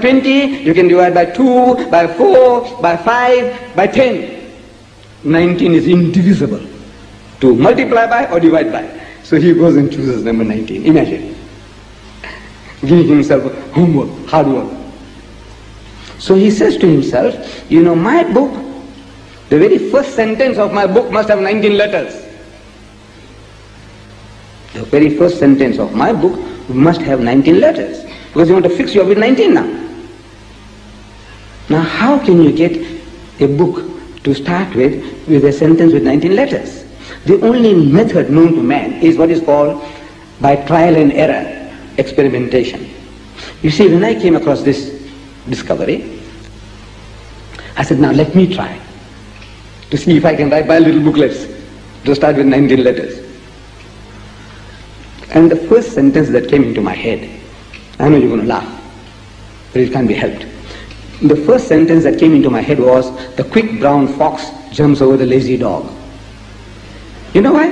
20, you can divide by 2, by 4, by 5, by 10. 19 is indivisible to multiply by or divide by. So he goes and chooses number 19. Imagine. Giving himself homework, hard work. So he says to himself, you know, my book, the very first sentence of my book must have 19 letters. The very first sentence of my book must have 19 letters. Because you want to fix you up with 19 now. Now how can you get a book to start with a sentence with 19 letters? The only method known to man is what is called by trial and error, experimentation. You see, when I came across this discovery, I said, now let me try to see if I can write my little booklets to start with 19 letters. And the first sentence that came into my head, I know you're going to laugh, but it can't be helped. The first sentence that came into my head was, the quick brown fox jumps over the lazy dog. You know why?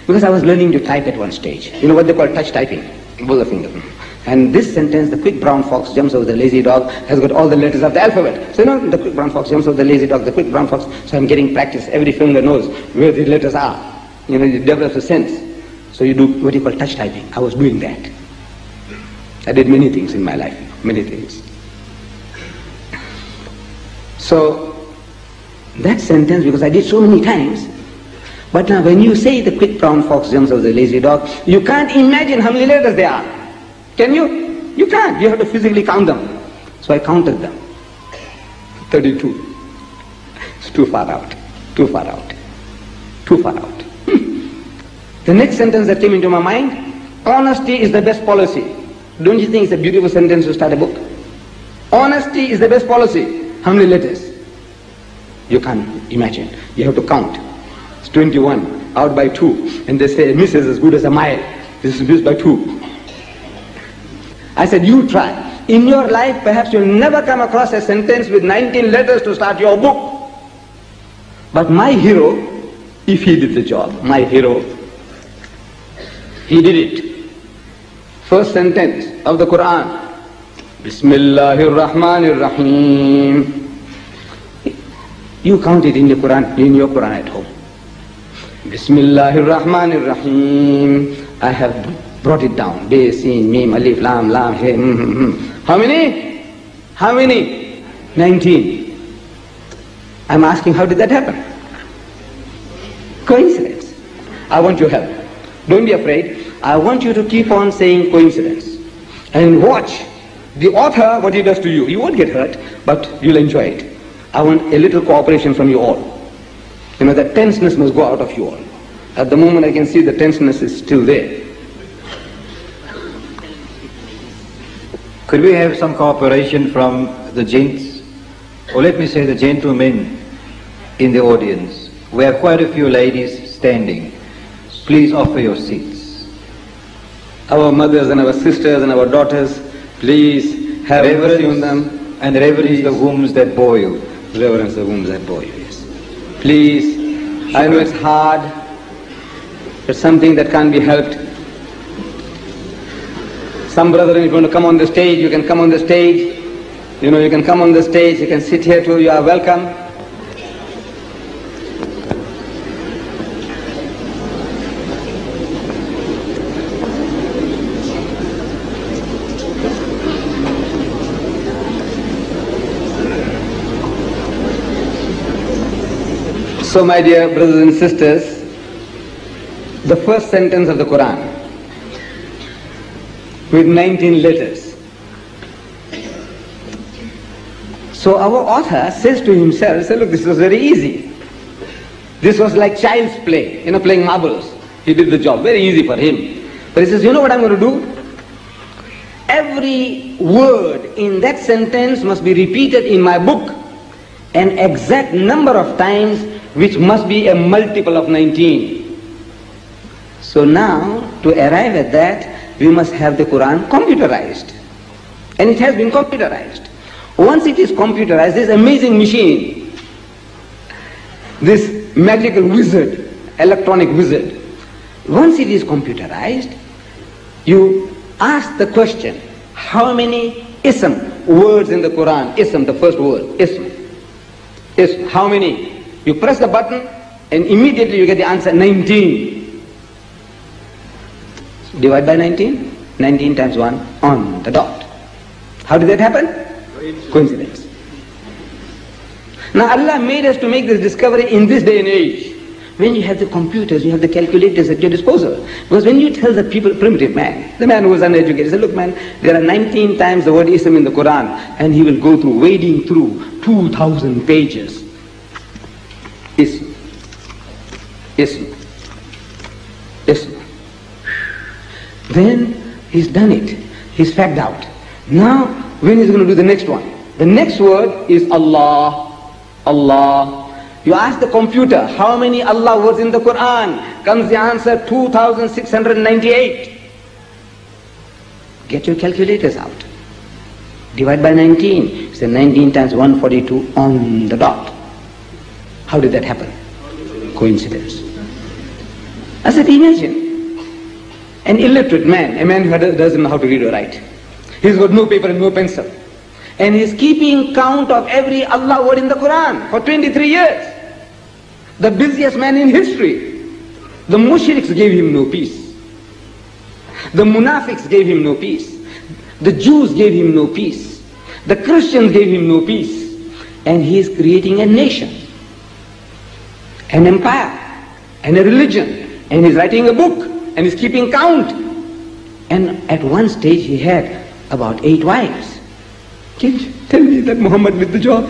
Because I was learning to type at one stage. You know what they call touch typing? Pull the finger. And this sentence, the quick brown fox jumps over the lazy dog, has got all the letters of the alphabet. So you know, the quick brown fox jumps over the lazy dog, the quick brown fox. So I'm getting practice. Every finger knows where the letters are. You know, it develops a sense. So you do what you call touch typing. I was doing that. I did many things in my life, many things. So that sentence, because I did so many times, but now when you say the quick brown fox jumps over the lazy dog, you can't imagine how many letters there are. Can you? You can't. You have to physically count them. So I counted them. 32. It's too far out. Too far out. Too far out. The next sentence that came into my mind, honesty is the best policy. Don't you think it's a beautiful sentence to start a book? Honesty is the best policy. How many letters? You can't imagine. You have to count. It's 21, out by 2. And they say a miss is as good as a mile. This is missed by 2. I said, you try. In your life, perhaps you'll never come across a sentence with 19 letters to start your book. But my hero, if he did the job, my hero, he did it. First sentence of the Quran, Bismillah Rahim. You count it in the Quran, in your Quran at home. Bismillah Rahim. I have brought it down. Be, Sin, Mim, Alif, Lam, Lam, He. How many? How many? 19. I'm asking, how did that happen? Coincidence. I want your help. Don't be afraid. I want you to keep on saying coincidence. And watch the author, what he does to you. You won't get hurt, but you'll enjoy it. I want a little cooperation from you all. You know, the tenseness must go out of you all. At the moment I can see the tenseness is still there. Could we have some cooperation from the gents, or let me say the gentlemen in the audience? We have quite a few ladies standing. Please offer your seats. Our mothers and our sisters and our daughters, please have mercy on them. And reverence the wombs that bore you. Reverence the wombs that bore you, yes. Please, I know it's hard. It's something that can't be helped. Some brethren, if you want to come on the stage, you can come on the stage. You know, you can come on the stage, you can sit here too, you are welcome. So my dear brothers and sisters, the first sentence of the Quran with 19 letters. So our author says to himself, look, this was very easy. This was like child's play, you know, playing marbles. He did the job, very easy for him. But he says, you know what I'm going to do? Every word in that sentence must be repeated in my book an exact number of times, which must be a multiple of 19. So now, to arrive at that, we must have the Quran computerized. And it has been computerized. Once it is computerized, this amazing machine, this magical wizard, electronic wizard, once it is computerized, you ask the question, how many ism, words in the Quran. Ism, the first word. Ism. Ism. How many? You press the button and immediately you get the answer 19. Divide by 19. 19 times 1 on the dot. How did that happen? Coincidence. Now Allah made us to make this discovery in this day and age. When you have the computers, you have the calculators at your disposal. Because when you tell the people, primitive man, the man who was uneducated, say, look man, there are 19 times the word Ism in the Quran, and he will go through, wading through 2,000 pages. Ism. Ism. Ism. Then he's done it. He's fagged out. Now, when he's going to do the next one? The next word is Allah. Allah. You ask the computer, how many Allah words in the Quran? Comes the answer 2,698. Get your calculators out. Divide by 19. Say 19 times 142 on the dot. How did that happen? Coincidence. I said, imagine an illiterate man, a man who doesn't know how to read or write. He's got no paper and no pencil. And he's keeping count of every Allah word in the Quran for 23 years. The busiest man in history. The mushriks gave him no peace. The munafiqs gave him no peace. The Jews gave him no peace. The Christians gave him no peace. And he is creating a nation, an empire, and a religion. And he's writing a book, and he's keeping count. And at one stage he had about 8 wives. Can you tell me that Muhammad did the job?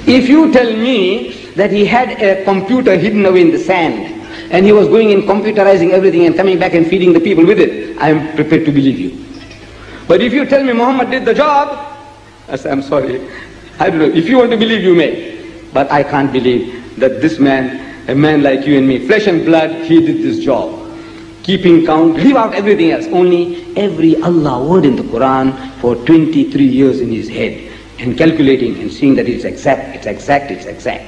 If you tell me that he had a computer hidden away in the sand, and he was going in computerizing everything and coming back and feeding the people with it, I am prepared to believe you. But if you tell me Muhammad did the job, I say, I'm sorry. I don't know. If you want to believe, you may. But I can't believe that this man, a man like you and me, flesh and blood, he did this job. Keeping count, leave out everything else. Only every Allah word in the Quran for 23 years in his head. And calculating and seeing that it's exact, it's exact, it's exact.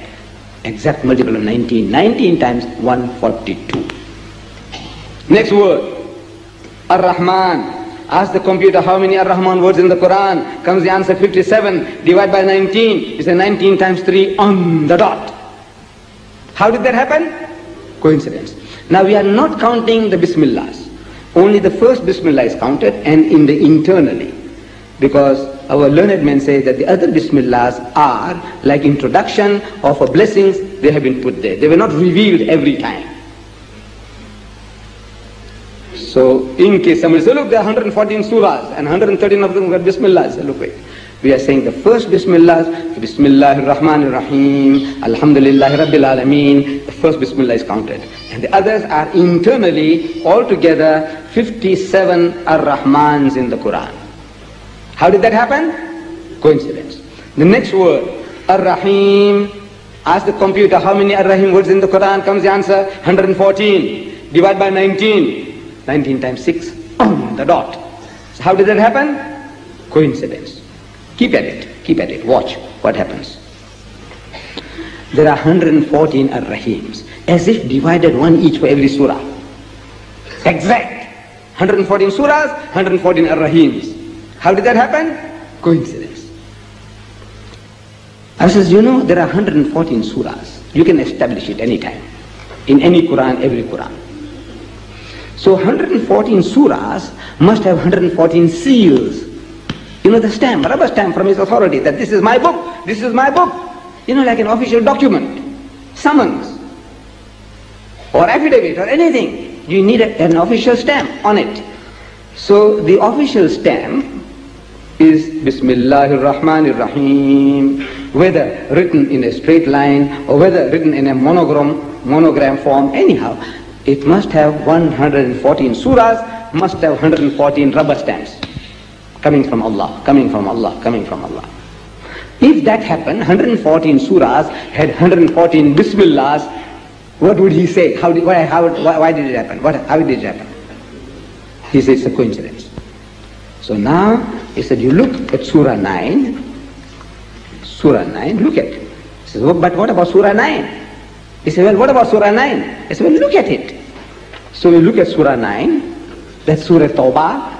Exact multiple of 19. 19 times 142. Next word. Ar-Rahman. Ask the computer how many Ar-Rahman words in the Quran. Comes the answer 57. Divide by 19. It's a 19 times 3 on the dot. How did that happen? Coincidence. Now we are not counting the Bismillahs. Only the first Bismillah is counted, and in the internally. Because our learned men say that the other Bismillahs are like introduction or for blessings, they have been put there. They were not revealed every time. So in case somebody says, look, there are 114 surahs and 113 of them got Bismillahs. Look, wait. We are saying the first Bismillahs, Bismillah, الرحمن الرحيم, Alhamdulillahi Rabbil Alameen, the first Bismillah is counted. And the others are internally, altogether, 57 Ar-Rahmans in the Quran. How did that happen? Coincidence. The next word, Ar-Rahim. Ask the computer how many Ar-Rahim words in the Quran. Comes the answer, 114. Divide by 19. 19 times 6 on the dot. So how did that happen? Coincidence. Keep at it. Keep at it. Watch what happens. There are 114 Ar-Rahims, as if divided one each for every surah. Exact. 114 surahs, 114 Ar-Rahims. How did that happen? Coincidence. I says, you know, there are 114 surahs. You can establish it anytime. In any Quran, every Quran. So 114 surahs must have 114 seals. You know, the stamp, rubber stamp from his authority, that this is my book, this is my book. You know, like an official document, summons, or affidavit, or anything. You need an official stamp on it. So the official stamp is Bismillahir Rahmanir Rahim, whether written in a straight line or whether written in a monogram form, anyhow, it must have 114 surahs, must have 114 rubber stamps, coming from Allah, coming from Allah, coming from Allah. If that happened, 114 surahs had 114 Bismillahs, what would he say? Why did it happen? How did it happen? He says it's a coincidence. So now, he said, you look at Surah 9. Surah 9, look at it. He says, oh, but what about Surah 9? He said, well, what about Surah 9? He said, well, look at it. So we look at Surah 9. That's Surah Tawbah.